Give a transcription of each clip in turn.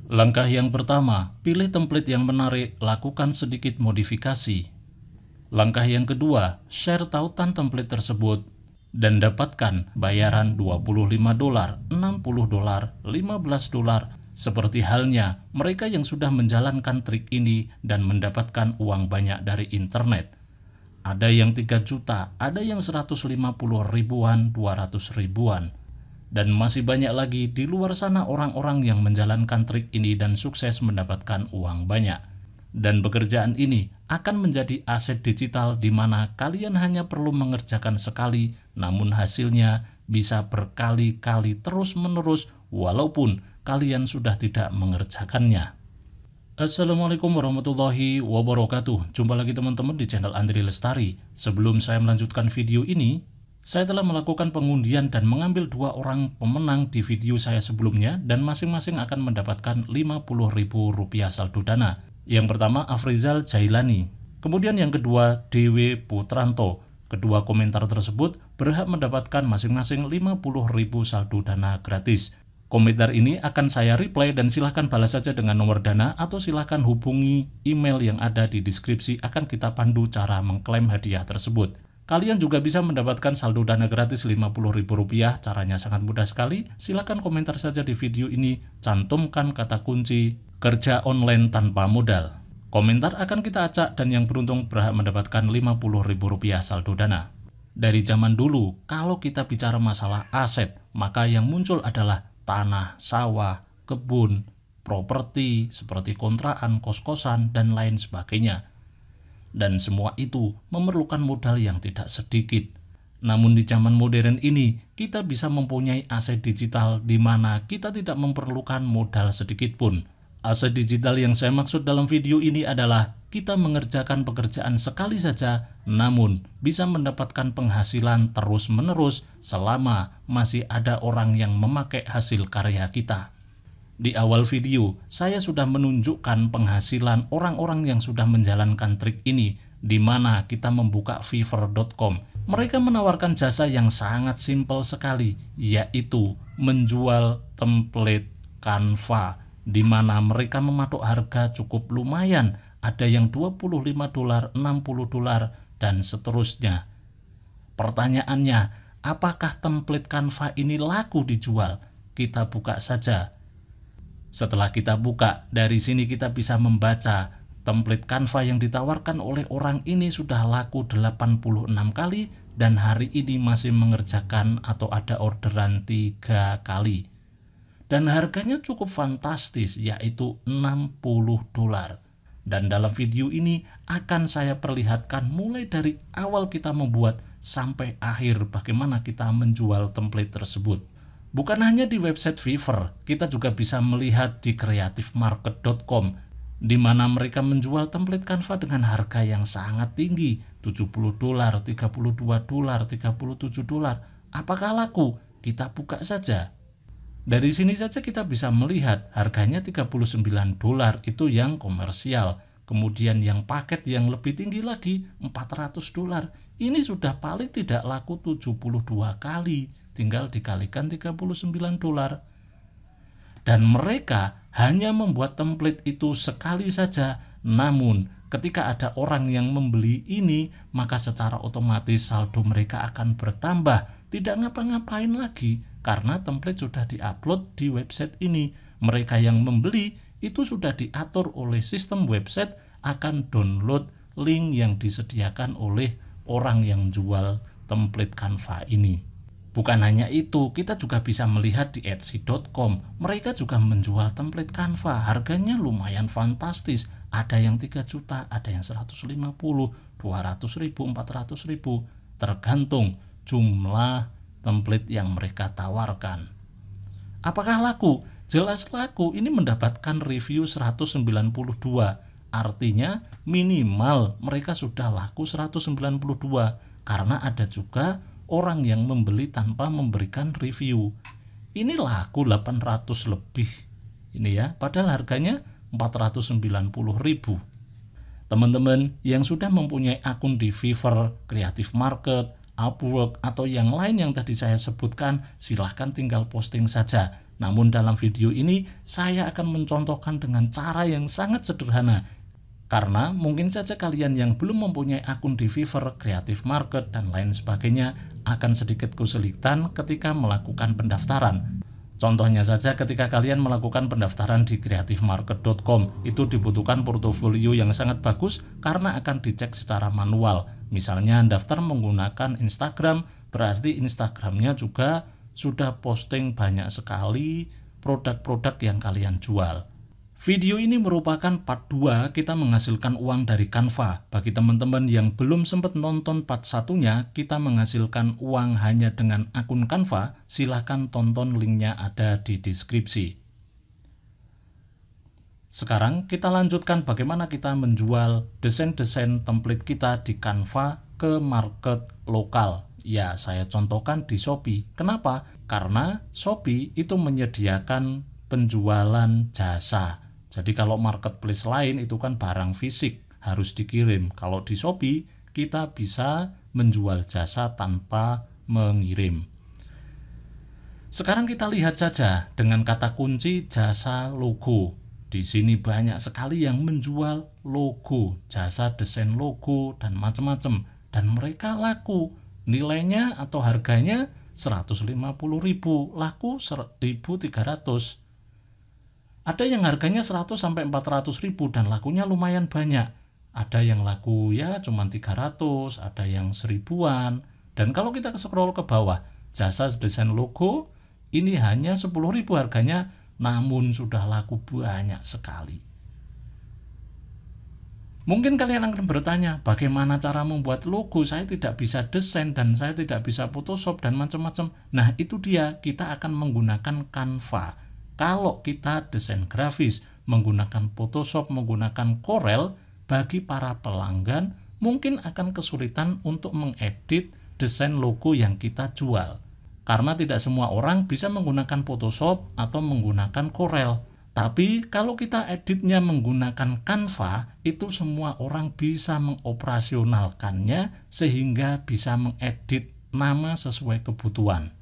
Langkah yang pertama, pilih template yang menarik, lakukan sedikit modifikasi. Langkah yang kedua, share tautan template tersebut dan dapatkan bayaran $25, $60, $15, seperti halnya mereka yang sudah menjalankan trik ini dan mendapatkan uang banyak dari internet. Ada yang 3 juta, ada yang 150 ribuan, 200 ribuan. Dan masih banyak lagi di luar sana orang-orang yang menjalankan trik ini dan sukses mendapatkan uang banyak. Dan pekerjaan ini akan menjadi aset digital di mana kalian hanya perlu mengerjakan sekali, namun hasilnya bisa berkali-kali terus-menerus walaupun kalian sudah tidak mengerjakannya. Assalamualaikum warahmatullahi wabarakatuh. Jumpa lagi teman-teman di channel Andri Lestari. Sebelum saya melanjutkan video ini, saya telah melakukan pengundian dan mengambil 2 orang pemenang di video saya sebelumnya dan masing-masing akan mendapatkan Rp50.000 saldo dana. Yang pertama Afrizal Jailani, kemudian yang kedua Dewi Putranto. Kedua komentar tersebut berhak mendapatkan masing-masing Rp50.000 saldo dana gratis. Komentar ini akan saya reply dan silahkan balas saja dengan nomor dana atau silahkan hubungi email yang ada di deskripsi, akan kita pandu cara mengklaim hadiah tersebut. Kalian juga bisa mendapatkan saldo dana gratis Rp50.000, caranya sangat mudah sekali. Silahkan komentar saja di video ini, cantumkan kata kunci kerja online tanpa modal. Komentar akan kita acak dan yang beruntung berhak mendapatkan Rp50.000 saldo dana. Dari zaman dulu, kalau kita bicara masalah aset, maka yang muncul adalah tanah, sawah, kebun, properti seperti kontrakan, kos-kosan, dan lain sebagainya. Dan semua itu memerlukan modal yang tidak sedikit. Namun di zaman modern ini, kita bisa mempunyai aset digital di mana kita tidak memerlukan modal sedikit pun. Aset digital yang saya maksud dalam video ini adalah kita mengerjakan pekerjaan sekali saja, namun bisa mendapatkan penghasilan terus-menerus selama masih ada orang yang memakai hasil karya kita. Di awal video, saya sudah menunjukkan penghasilan orang-orang yang sudah menjalankan trik ini, di mana kita membuka fiverr.com. Mereka menawarkan jasa yang sangat simpel sekali, yaitu menjual template Canva, di mana mereka mematok harga cukup lumayan, ada yang $25, $60, dan seterusnya. Pertanyaannya, apakah template Canva ini laku dijual? Kita buka saja. Setelah kita buka, dari sini kita bisa membaca template Canva yang ditawarkan oleh orang ini sudah laku 86 kali dan hari ini masih mengerjakan atau ada orderan 3 kali. Dan harganya cukup fantastis, yaitu $60. Dan dalam video ini akan saya perlihatkan mulai dari awal kita membuat sampai akhir bagaimana kita menjual template tersebut. Bukan hanya di website Fiverr, kita juga bisa melihat di creativemarket.com, di mana mereka menjual template Canva dengan harga yang sangat tinggi, $70, $32, $37. Apakah laku? Kita buka saja. Dari sini saja kita bisa melihat harganya $39 itu yang komersial. Kemudian yang paket yang lebih tinggi lagi $400. Ini sudah paling tidak laku 72 kali. Tinggal dikalikan $39. Dan mereka hanya membuat template itu sekali saja. Namun ketika ada orang yang membeli ini, maka secara otomatis saldo mereka akan bertambah. Tidak ngapa-ngapain lagi karena template sudah diupload di website ini. Mereka yang membeli itu sudah diatur oleh sistem website akan download link yang disediakan oleh orang yang jual template Canva ini. Bukan hanya itu, kita juga bisa melihat di etsy.com. Mereka juga menjual template Canva. Harganya lumayan fantastis. Ada yang 3 juta, ada yang 150, 200 ribu, 400 ribu. Tergantung jumlah template yang mereka tawarkan. Apakah laku? Jelas laku. Ini mendapatkan review 192. Artinya minimal mereka sudah laku 192. Karena ada juga orang yang membeli tanpa memberikan review. Ini laku 800 lebih. Ini ya, padahal harganya 490.000. Teman-teman yang sudah mempunyai akun di Fiverr, Creative Market, Upwork, atau yang lain yang tadi saya sebutkan, silahkan tinggal posting saja. Namun dalam video ini saya akan mencontohkan dengan cara yang sangat sederhana. Karena mungkin saja kalian yang belum mempunyai akun di Fiverr, Creative Market, dan lain sebagainya akan sedikit kesulitan ketika melakukan pendaftaran. Contohnya saja ketika kalian melakukan pendaftaran di creativemarket.com, itu dibutuhkan portofolio yang sangat bagus karena akan dicek secara manual. Misalnya daftar menggunakan Instagram, berarti Instagramnya juga sudah posting banyak sekali produk-produk yang kalian jual. Video ini merupakan part 2 kita menghasilkan uang dari Canva. Bagi teman-teman yang belum sempat nonton part 1-nya, kita menghasilkan uang hanya dengan akun Canva, silahkan tonton linknya ada di deskripsi. Sekarang kita lanjutkan bagaimana kita menjual desain-desain template kita di Canva ke market lokal. Ya, saya contohkan di Shopee. Kenapa? Karena Shopee itu menyediakan penjualan jasa. Jadi kalau marketplace lain itu kan barang fisik, harus dikirim. Kalau di Shopee, kita bisa menjual jasa tanpa mengirim. Sekarang kita lihat saja dengan kata kunci jasa logo. Di sini banyak sekali yang menjual logo, jasa desain logo, dan macam-macam. Dan mereka laku. Nilainya atau harganya 150.000, laku 1.300. Ada yang harganya 100 sampai 400.000 dan lakunya lumayan banyak. Ada yang laku ya cuma 300, ada yang 1000-an. Dan kalau kita scroll ke bawah, jasa desain logo ini hanya 10.000 harganya, namun sudah laku banyak sekali. Mungkin kalian akan bertanya, bagaimana cara membuat logo? Saya tidak bisa desain dan saya tidak bisa Photoshop dan macam-macam. Nah, itu dia, kita akan menggunakan Canva. Kalau kita desain grafis, menggunakan Photoshop, menggunakan Corel, bagi para pelanggan mungkin akan kesulitan untuk mengedit desain logo yang kita jual. Karena tidak semua orang bisa menggunakan Photoshop atau menggunakan Corel. Tapi kalau kita editnya menggunakan Canva, itu semua orang bisa mengoperasionalkannya sehingga bisa mengedit nama sesuai kebutuhan.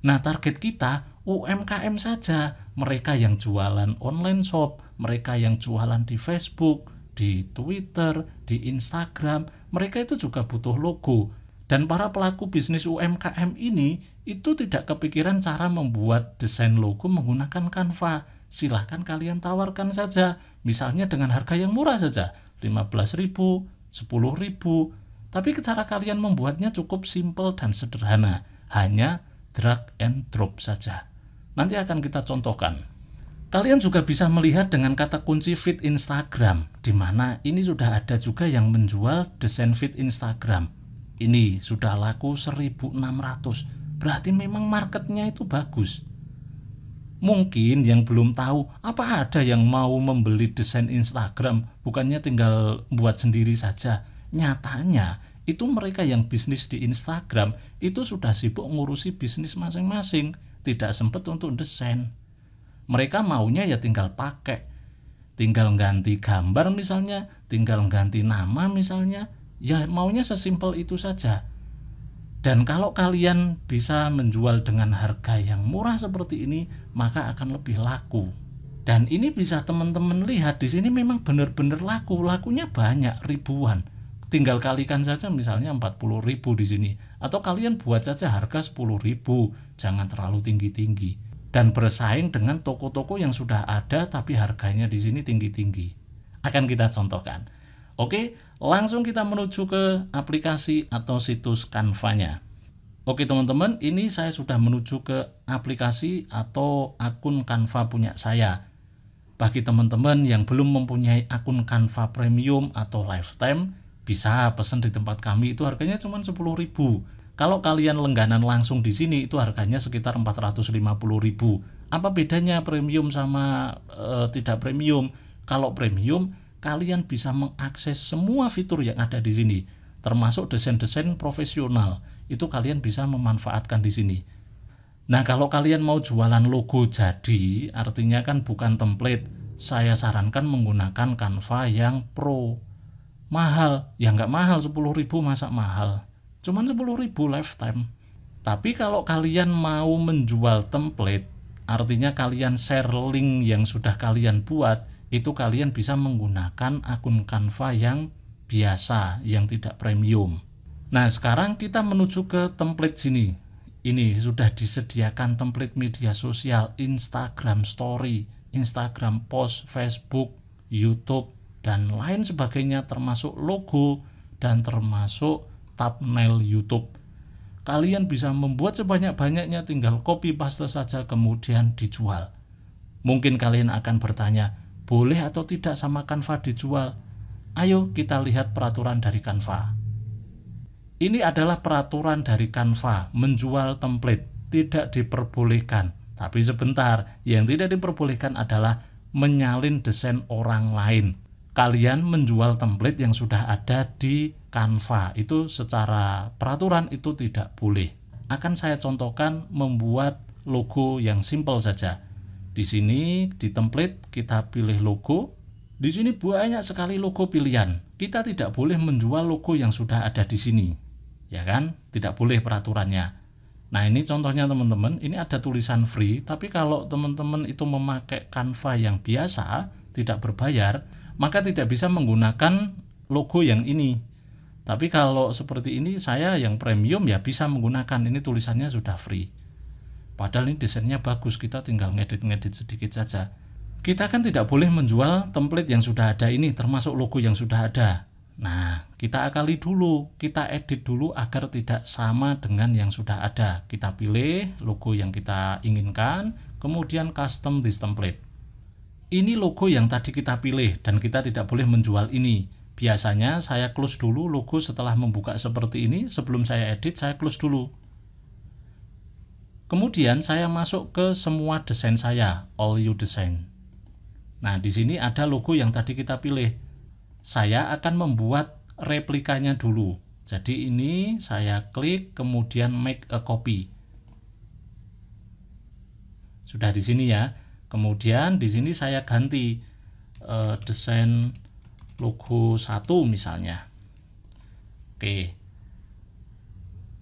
Nah, target kita UMKM saja, mereka yang jualan online shop, mereka yang jualan di Facebook, di Twitter, di Instagram, mereka itu juga butuh logo. Dan para pelaku bisnis UMKM ini itu tidak kepikiran cara membuat desain logo menggunakan Canva. Silahkan kalian tawarkan saja, misalnya dengan harga yang murah saja, 15.000, 10.000. Tapi cara kalian membuatnya cukup simple dan sederhana, hanya drag and drop saja. Nanti akan kita contohkan. Kalian juga bisa melihat dengan kata kunci feed Instagram, di mana ini sudah ada juga yang menjual desain feed Instagram. Ini sudah laku 1.600, berarti memang marketnya itu bagus. Mungkin yang belum tahu, apa ada yang mau membeli desain Instagram, bukannya tinggal buat sendiri saja. Nyatanya, itu mereka yang bisnis di Instagram, itu sudah sibuk ngurusi bisnis masing-masing, tidak sempat untuk desain. Mereka maunya ya tinggal pakai, tinggal ganti gambar misalnya, tinggal ganti nama misalnya, ya maunya sesimpel itu saja. Dan kalau kalian bisa menjual dengan harga yang murah seperti ini, maka akan lebih laku. Dan ini bisa teman-teman lihat di sini memang benar-benar laku, lakunya banyak, ribuan. Tinggal kalikan saja misalnya 40.000 di sini, atau kalian buat saja harga 10.000, jangan terlalu tinggi-tinggi. Dan bersaing dengan toko-toko yang sudah ada tapi harganya di sini tinggi-tinggi. Akan kita contohkan. Oke, langsung kita menuju ke aplikasi atau situs Canva-nya. Oke teman-teman, ini saya sudah menuju ke aplikasi atau akun Canva punya saya. Bagi teman-teman yang belum mempunyai akun Canva Premium atau Lifetime, bisa pesan di tempat kami, itu harganya cuma 10.000. Kalau kalian langganan langsung di sini, itu harganya sekitar 450.000. Apa bedanya premium sama tidak premium? Kalau premium, kalian bisa mengakses semua fitur yang ada di sini, termasuk desain-desain profesional. Itu kalian bisa memanfaatkan di sini. Nah, kalau kalian mau jualan logo jadi, artinya kan bukan template, saya sarankan menggunakan Canva yang Pro. Mahal, ya nggak mahal, 10.000 masa mahal. Cuman 10.000 lifetime. Tapi kalau kalian mau menjual template Artinya kalian share link yang sudah kalian buat, itu kalian bisa menggunakan akun Canva yang biasa, yang tidak premium. Nah, sekarang kita menuju ke template sini. Ini sudah disediakan template media sosial, Instagram Story, Instagram Post, Facebook, YouTube, dan lain sebagainya, termasuk logo dan termasuk thumbnail YouTube. Kalian bisa membuat sebanyak-banyaknya, tinggal copy paste saja kemudian dijual. Mungkin kalian akan bertanya, boleh atau tidak sama Canva dijual? Ayo kita lihat peraturan dari Canva. Ini adalah peraturan dari Canva, menjual template tidak diperbolehkan. Tapi sebentar, yang tidak diperbolehkan adalah menyalin desain orang lain. Kalian menjual template yang sudah ada di Canva, itu secara peraturan itu tidak boleh. Akan saya contohkan membuat logo yang simple saja. Di sini di template kita pilih logo. Di sini banyak sekali logo pilihan. Kita tidak boleh menjual logo yang sudah ada di sini. Ya kan? Tidak boleh peraturannya. Nah, ini contohnya teman-teman, ini ada tulisan free, tapi kalau teman-teman itu memakai Canva yang biasa, tidak berbayar, maka tidak bisa menggunakan logo yang ini. Tapi kalau seperti ini, saya yang premium ya bisa menggunakan, ini tulisannya sudah free. Padahal ini desainnya bagus, kita tinggal ngedit-ngedit sedikit saja. Kita kan tidak boleh menjual template yang sudah ada ini, termasuk logo yang sudah ada. Nah, kita akali dulu, kita edit dulu agar tidak sama dengan yang sudah ada. Kita pilih logo yang kita inginkan, kemudian custom this template. Ini logo yang tadi kita pilih dan kita tidak boleh menjual ini. Biasanya saya close dulu logo setelah membuka seperti ini, sebelum saya edit saya close dulu. Kemudian saya masuk ke semua desain saya, all you design. Nah, di sini ada logo yang tadi kita pilih. Saya akan membuat replikanya dulu. Jadi ini saya klik kemudian make a copy. Sudah di sini ya. Kemudian di sini saya ganti desain logo 1 misalnya. Oke.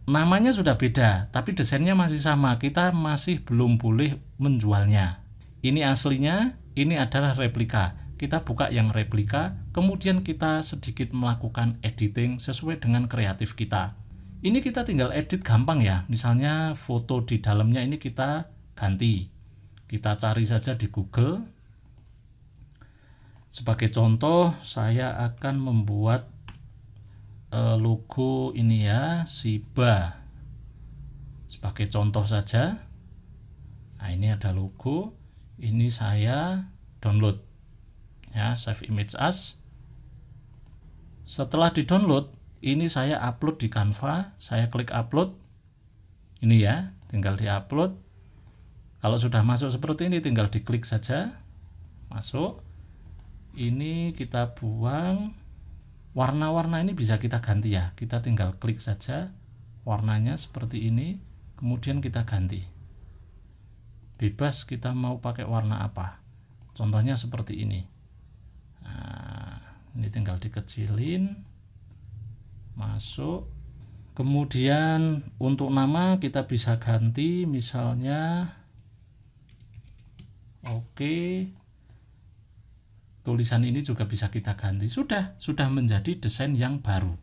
Namanya sudah beda, tapi desainnya masih sama. Kita masih belum boleh menjualnya. Ini aslinya, ini adalah replika. Kita buka yang replika, kemudian kita sedikit melakukan editing sesuai dengan kreatif kita. Ini kita tinggal edit gampang ya, misalnya foto di dalamnya ini kita ganti. Kita cari saja di Google. Sebagai contoh, saya akan membuat logo ini ya, Shiba. Sebagai contoh saja. Nah, ini ada logo, ini saya download. Ya, save image as. Setelah di-download, ini saya upload di Canva, saya klik upload. Ini ya, tinggal di-upload. Kalau sudah masuk seperti ini, tinggal diklik saja. Masuk. Ini kita buang. Warna-warna ini bisa kita ganti ya. Kita tinggal klik saja warnanya seperti ini, kemudian kita ganti. Bebas kita mau pakai warna apa. Contohnya seperti ini. Nah, ini tinggal dikecilin, masuk. Kemudian untuk nama kita bisa ganti, misalnya oke. Tulisan ini juga bisa kita ganti. Sudah menjadi desain yang baru.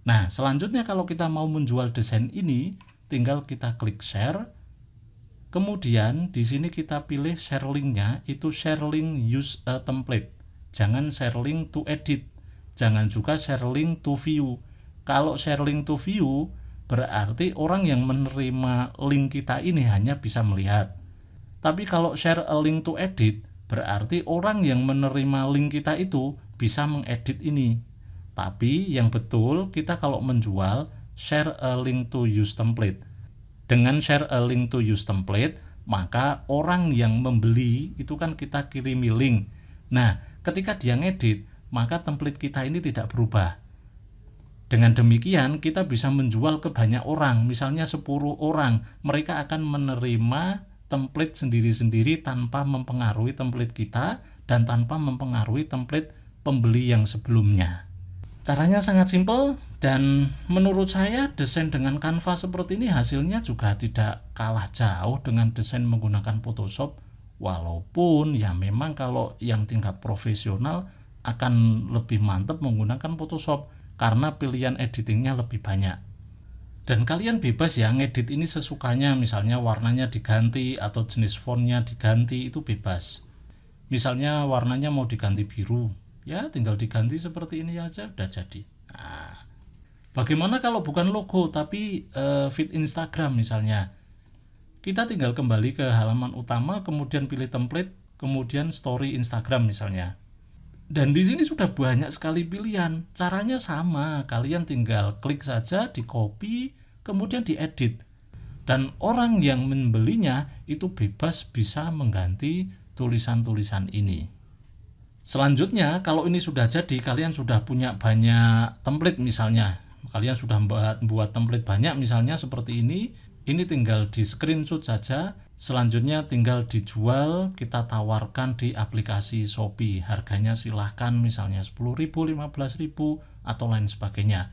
Nah, selanjutnya kalau kita mau menjual desain ini, tinggal kita klik share. Kemudian di sini kita pilih share linknya, itu share link use a template. Jangan share link to edit, jangan juga share link to view. Kalau share link to view, berarti orang yang menerima link kita ini hanya bisa melihat. Tapi kalau share a link to edit, berarti orang yang menerima link kita itu bisa mengedit ini. Tapi yang betul, kita kalau menjual, share a link to use template. Dengan share a link to use template, maka orang yang membeli itu kan kita kirimi link. Nah, ketika dia ngedit, maka template kita ini tidak berubah. Dengan demikian, kita bisa menjual ke banyak orang, misalnya 10 orang. Mereka akan menerima template sendiri-sendiri tanpa mempengaruhi template kita dan tanpa mempengaruhi template pembeli yang sebelumnya. Caranya sangat simpel, dan menurut saya desain dengan Canva seperti ini hasilnya juga tidak kalah jauh dengan desain menggunakan Photoshop, walaupun ya memang kalau yang tingkat profesional akan lebih mantap menggunakan Photoshop karena pilihan editingnya lebih banyak. Dan kalian bebas ya ngedit ini sesukanya, misalnya warnanya diganti atau jenis fontnya diganti, itu bebas. Misalnya warnanya mau diganti biru, ya tinggal diganti seperti ini aja udah jadi. Nah, bagaimana kalau bukan logo tapi feed Instagram misalnya? Kita tinggal kembali ke halaman utama, kemudian pilih template, kemudian story Instagram misalnya. Dan di sini sudah banyak sekali pilihan. Caranya sama, kalian tinggal klik saja, di copy, kemudian diedit. Dan orang yang membelinya itu bebas bisa mengganti tulisan-tulisan ini. Selanjutnya, kalau ini sudah jadi, kalian sudah punya banyak template misalnya. Kalian sudah buat template banyak misalnya seperti ini tinggal di screenshot saja. Selanjutnya tinggal dijual, kita tawarkan di aplikasi Shopee. Harganya silahkan misalnya 10.000, 15.000 atau lain sebagainya.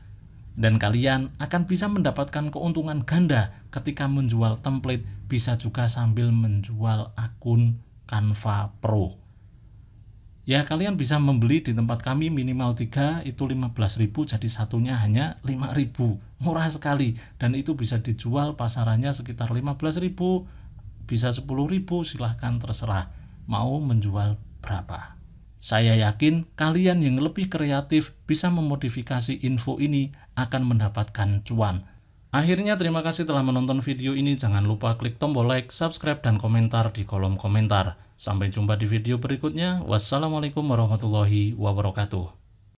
Dan kalian akan bisa mendapatkan keuntungan ganda ketika menjual template, bisa juga sambil menjual akun Canva Pro. Ya, kalian bisa membeli di tempat kami minimal 3 itu 15.000, jadi satunya hanya 5.000. Murah sekali, dan itu bisa dijual pasarannya sekitar 15.000, bisa 10.000, silahkan terserah mau menjual berapa. Saya yakin kalian yang lebih kreatif bisa memodifikasi info ini akan mendapatkan cuan. Akhirnya terima kasih telah menonton video ini. Jangan lupa klik tombol like, subscribe, dan komentar di kolom komentar. Sampai jumpa di video berikutnya. Wassalamualaikum warahmatullahi wabarakatuh.